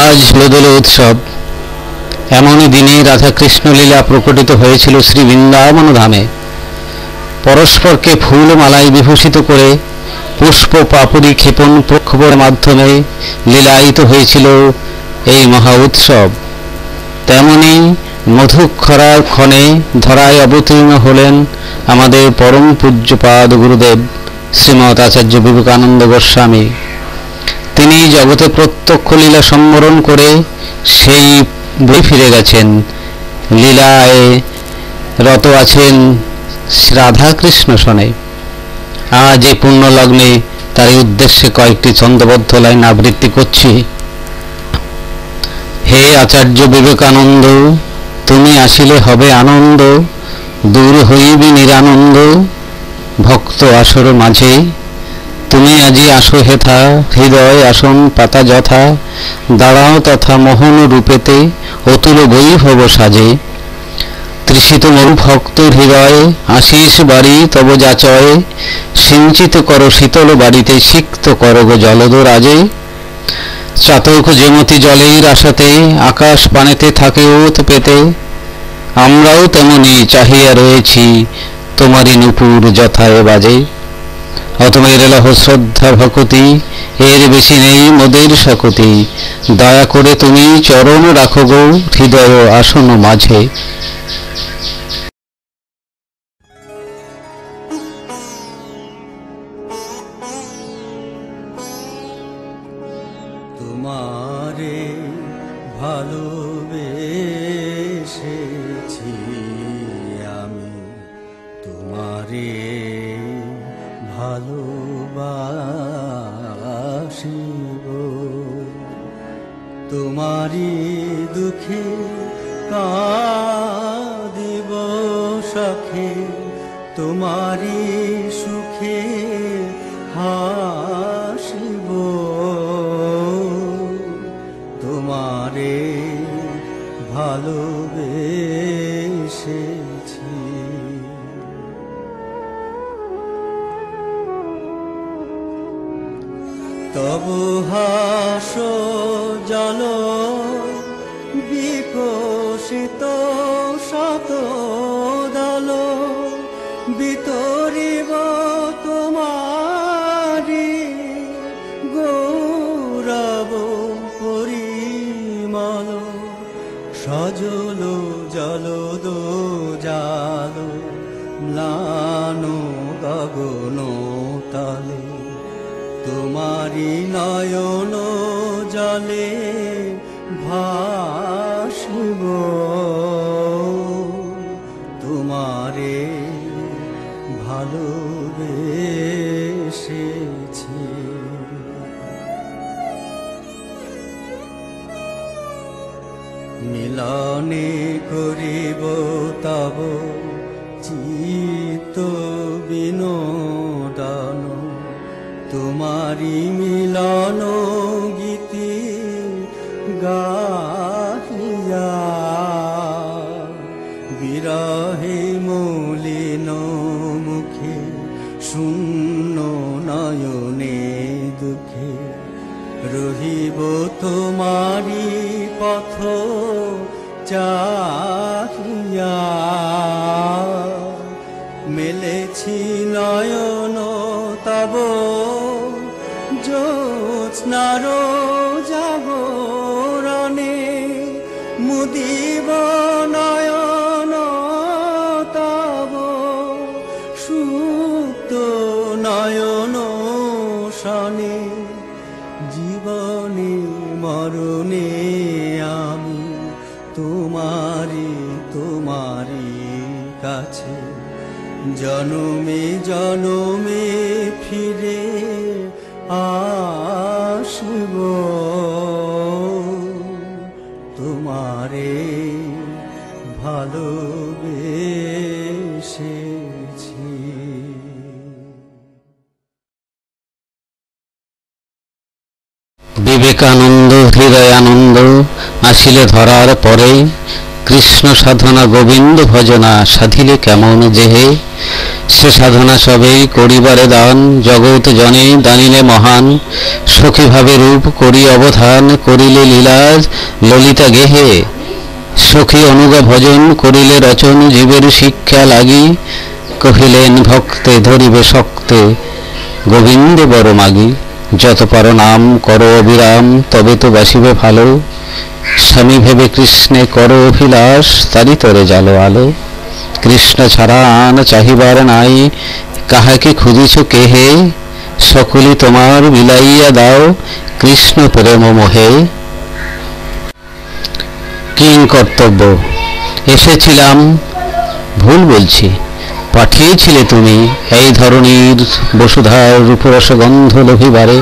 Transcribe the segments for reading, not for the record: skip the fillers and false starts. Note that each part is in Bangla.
আজ দোল উৎসব। এমনই দিনে রাধাকৃষ্ণ লীলা প্রকটিত হয়েছিল শ্রী বৃন্দাবন ধামে। পরস্পরকে ফুল মালায় বিভূষিত করে পুষ্প পাপড়ি ক্ষেপণ প্রক্ষোভের মাধ্যমে লীলায়িত হয়েছিল এই মহা উৎসব। তেমনি মধুক্ষরার ক্ষণে ধরায় অবতীর্ণ হলেন আমাদের পরম পূজ্যপাদ গুরুদেব শ্রীমৎ আচার্য বিবেকানন্দ গোস্বামী। তিনি জগতে প্রত্যক্ষ লীলা সম্বরণ করে সেই বই ফিরে গেছেন। লীলায় রত আছেন রাধাকৃষ্ণ শোনে। আজ এই পুণ্যলগ্নে তার উদ্দেশ্যে কয়েকটি ছন্দবদ্ধ লাইন আবৃত্তি করছি। হে আচার্য বিবেকানন্দ, তুমি আসিলে হবে আনন্দ, দূর হইবি নিরানন্দ ভক্ত আসর মাঝে। তুমি আজি আসো হেথা, হৃদয় আসন পাতা যথা, দাঁড়াও তথা মোহন রূপেতে অতুল বৈভব সাজে। তৃষিত মরু ভক্ত হৃদয়ে আশিস বাড়ি তব যাচয়ে, সিঞ্চিত কর শীতল বাড়িতে সিক্ত কর গো জলদ রাজে। চাতক যেমতি জলের আশাতে আকাশ পানেতে থাকে ওত পেতে, আমরাও তেমনি চাহিয়া রয়েছি তোমারই নূপুর যথায় বাজে। অতমের লহ শ্রদ্ধা ভকতি, এর বেশি নেই মোদের শকতি, দয়া করে তুমি চরণ রাখো গো হৃদয় আসন মাঝে। তোমারে ভালোবেসেছি আমি, তোমারে ভালোবাসিব, তোমারি দুঃখে কাঁদিব সখে, তোমারি সুখে হাসিব, তোমারে ভালোবেসেছি। তবু হাস জল বিকশিত শত দল, বিতরিব তোমারি গৌরব পরিমল। সজল জলদ জাল ম্লান গগন তলে, তোমারি নয়ন জলে ভাসিব, তোমারে ভালোবেসেছি। মিলনে করিব তব চিত্ত বিনোদন, তোমারি মিলন গীতি গাহিয়া। বিরহে মলিন মুখে শূন্য নয়নে দুঃখে, রহিব তোমারি পথ চাহিয়া। মেলেছি নয়ন তব জ্যোৎস্নার জাগরণে, মুদিব নয়ন তব সুপ্ত নয়ন শনে। জীবনে মরণে আমি তোমারি তোমারি কাছে, জনমে জনমে ফিরে আসব, তোমারে ভালোবেসেছি। বিবেকানন্দ হৃদয়ানন্দ আসিলে ধরার পরে, কৃষ্ণ সাধনা গোবিন্দ ভজনা সাধিলে কেমন যেহে। সে সাধনা সবেই করিবারে দান, জগৎ জনে দানিলে মহান। সখীভাবে রূপ করি অবধান, করিলে লীলাজ ললিতা গেহে। সখী অনুগা ভজন করিলে রচন, জীবের শিক্ষা লাগি। কহিলেন ভক্তে ধরিবে শক্তে, গোবিন্দে বড় মাগি। যত পারো নাম করো অবিরাম, তবে তো বাসিবে ভালো। স্বামী ভেবে কৃষ্ণে করো অভিলাষ, তারি তরে জালো আলো। কৃষ্ণ ছাড়া আন চাহিবার নাই, কাহাকে খুঁজিছ কেহে। সকলি তোমার বিলাইয়া দাও, কৃষ্ণ প্রেম মোহে। কিং কর্তব্য। এসেছিলাম, ভুল বলছি, পাঠিয়েছিলে তুমি এই ধরনীর বসুধার রূপরস গন্ধ লোভিবারে।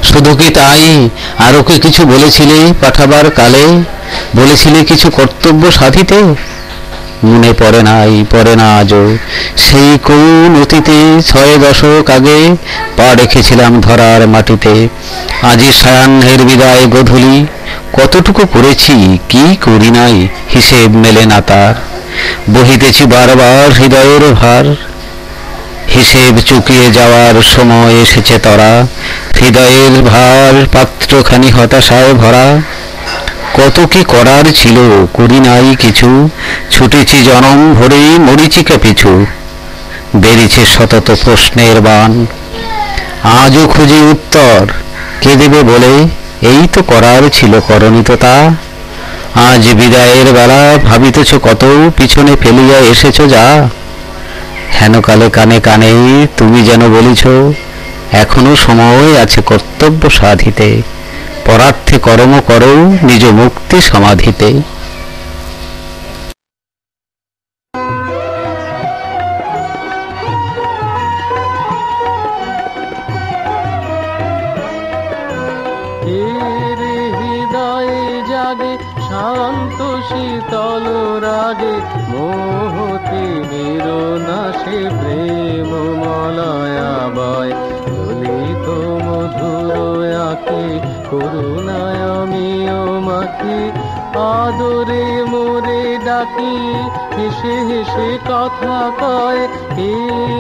শুধু কি তাই, আরো কি কিছু বলেছিলে পাঠাবার কালে? বলেছিলে কিছু কর্তব্য সাধিতে? মনে পড়ে নাই, পড়ে না আজও, সেই কোন অতীতে ৬ দশক আগে পা রেখেছিলাম ধরার মাটিতে। আজি সায়াহ্নের বিদায় গোধূলি, কতটুকু করেছি কি করি নাই, হিসেব মেলে না তার। বহিতেছি বারবার হৃদয়ের ভার, হিসেব চুকিয়ে যাওয়ার সময় এসেছে তরা। হৃদয়ের ভার পাত্রখানি হতাশায় ভরা। কত কি করার ছিল, করি নাই কিছু। ছুটেছি জনম ভরেই মরিচিকা পিছু। বেরিছে শতত প্রশ্নের বান, আজও খুঁজি উত্তর, কে দেবে বলে? এই তো করার ছিল, করনি তো তা। আজ বিদায়ের বেলা ভাবিতেছ কত, পিছনে ফেলিয়া এসেছ যা। হেনকালে কানে কানে তুমি যেন বলিছ, এখনো সময় আছে কর্তব্য সাধিতে। পরার্থে কর্ম করো নিজ মুক্তি সমাধিতে। হৃদয়ে জাগে শান্ত শীতল রাগে, মোহতে নিরনাশে প্রেম মলয়া বয়। ললিত মধুর আঁকে করুণায় আমিও মাখি, আদরে মোরে ডাকি, হেসে হেসে কথা কয়।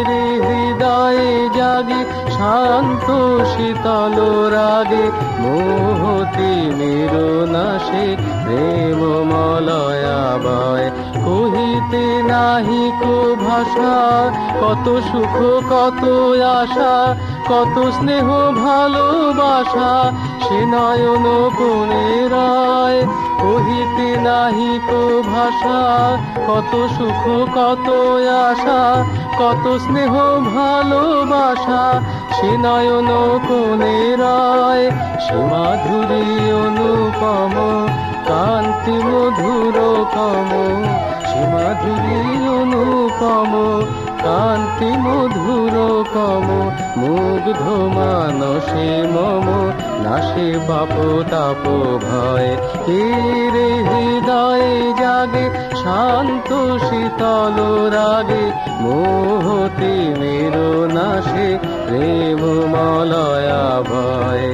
রে হৃদয়ে জাগে শান্ত শীতল রাগে, মোহতে নিরনাশে প্রেম মলয়া বয়। কহিতে নাহি কো ভাষা, কত সুখ কত আশা, কত স্নেহ ভালোবাসা, সে নয়ন কোণে রায়। কহিতে নাহি কো ভাষা, কত সুখ কত আশা, কত স্নেহ ভালোবাসা, সে নয়ন কোণে রায়। সে মাধুরী অনুপম, কান্তি মধুর কম। সে মাধুরী অনুপম, কান্তি মধুর কম। মুগ্ধ মানসে মম, নাশে পাপ তাপ ভয়। রে হৃদয়ে জাগে শান্ত শীতল রাগে, মোহতে নিরনাশে প্রেম মলয়া ভয়।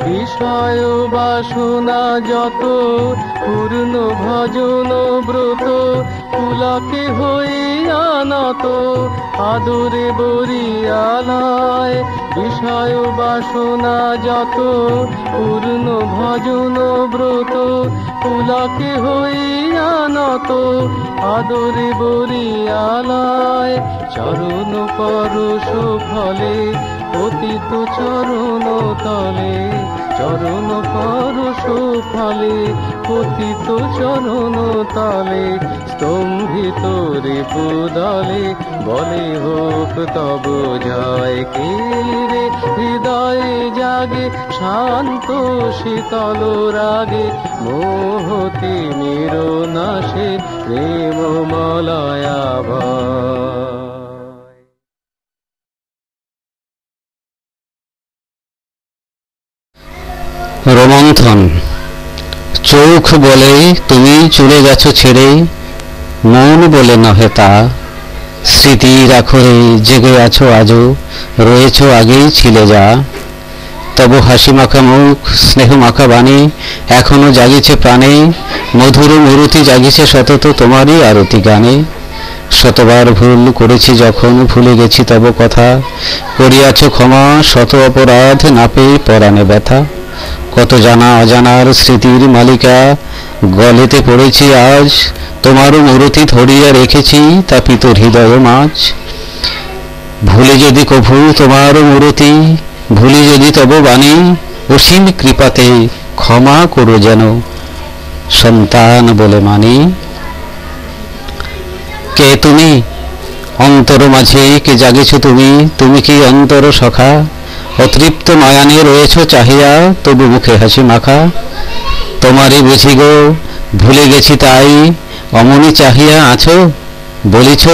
বিষয় বাসনা যত, পূর্ণ ভজন ব্রত, পুলকে হইয়া নত, আদরে বরিয়ালায়। বিষয় বাসনা যত, পূর্ণ ভজন ব্রত, পুলকে হইয়া নত, আদরে বরিয়ালায়। চরণ পরশ ফলে, পতিত চরণ তলে। চরণ পরশ ফলে, পতিত চরণ তলে। স্তম্ভিত রিপুদলে, বলে হোক তব জয়। কে রে হৃদয়ে জাগে শান্ত শীতল রাগে, মোহতে নিরনাশে প্রেম মলয়া ভয়। রোমন্থন। চোখ বলে তুমি চলে গেছ ছেড়ে, মন বলে নহে তা। স্মৃতির আখরে জেগে আছো আজও, রয়েছ আগেই ছিলে যা। তব হাসি মাখা মুখ, স্নেহ মাখা বাণী, এখনো জাগিছে প্রাণে। মধুর মূরতি জাগিছে সতত তোমারই আরতি গানে। শতবার ভুল করেছি যখন, ভুলে গেছি তব কথা। করিয়াছ ক্ষমা শত অপরাধ, না পেয়ে পরাণে ব্যথা। কত জানা অজানার স্মৃতির মালিকা, গলেতে পড়েছি আজ। তোমারও মূরতি ধরিয়া রেখেছি তাপিত হৃদয় মাঝ। ভুলে যদি কভু তোমার মূরতি, ভুলি যদি তব বাণী, অসীম কৃপাতে ক্ষমা করো যেন সন্তান বলে মানি। কে তুমি অন্তর মাঝে, কে জাগেছ তুমি, তুমি কি অন্তর সখা? অতৃপ্ত নয়নে রয়েছ চাহিয়া, তবু মুখে হাসি মাখা। তোমারই বুঝি গো ভুলে গেছি তাই, অমনি চাহিয়া আছো। বলিছ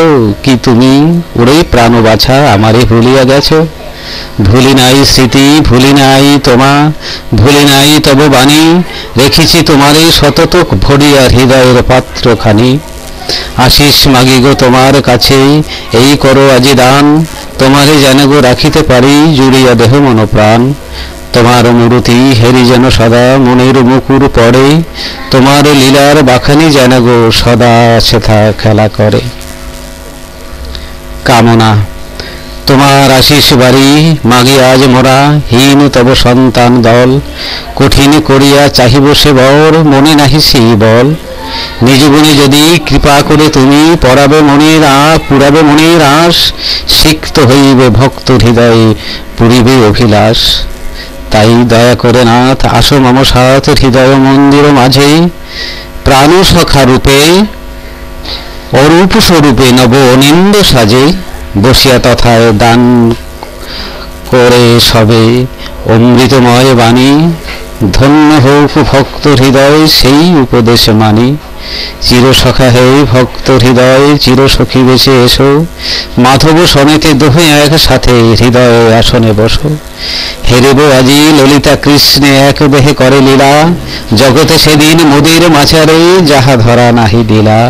কি তুমি ওরে প্রাণ বাছা, আমারে ভুলিয়া গেছ। ভুলি নাই স্মৃতি, ভুলি নাই তোমা, ভুলি নাই তব বাণী। রেখেছি তোমারে সতত ভরিয়া হৃদয়ের পাত্রখানি। আশিস মাগি গো তোমার কাছে, এই করো আজি দান। তোমারে যেন গো রাখিতে পারি, জুড়িয়া দেহ মন প্রাণ। তোমার মূরতি হেরি যেন সদা মনের মুকুর পড়ে, তোমার লীলার বাখানি যেন গো সদা সেথা খেলা করে। কামনা তোমার আশিস বাড়ি, মাগি আজ মোরা হীন তব সন্তান দল। কঠিন করিয়া চাহিব সে বর, মনে নাহি সেই বল। নিজ গুণে যদি কৃপা করে তুমি, পড়াবে মনের পুরাবে মনের আশ। সিক্ত হইবে ভক্ত হৃদয়ে, পুরিবে অভিলাষ। তাই দয়া করে নাথ আসো মম সাথ, হৃদয় মন্দির মাঝে। প্রাণ সখা রূপে অরূপ স্বরূপে নব অনিন্দ সাজে। বসিয়া তথায় দান করে সবে অমৃতময় বাণী। ধন্য হোক ভক্ত হৃদয় সেই উপদেশ মানি। চিরসখা হে ভক্ত হৃদয়, চিরসখী বেশে এসো। মাধব সমেতে দোহে একসাথে, হৃদয় আসনে বসো। হেরেব আজি ললিতা কৃষ্ণে এক দেহে করে লীলা। জগতে সেদিন মোদের মাঝারে, যাহা ধরা নাহি দিলা।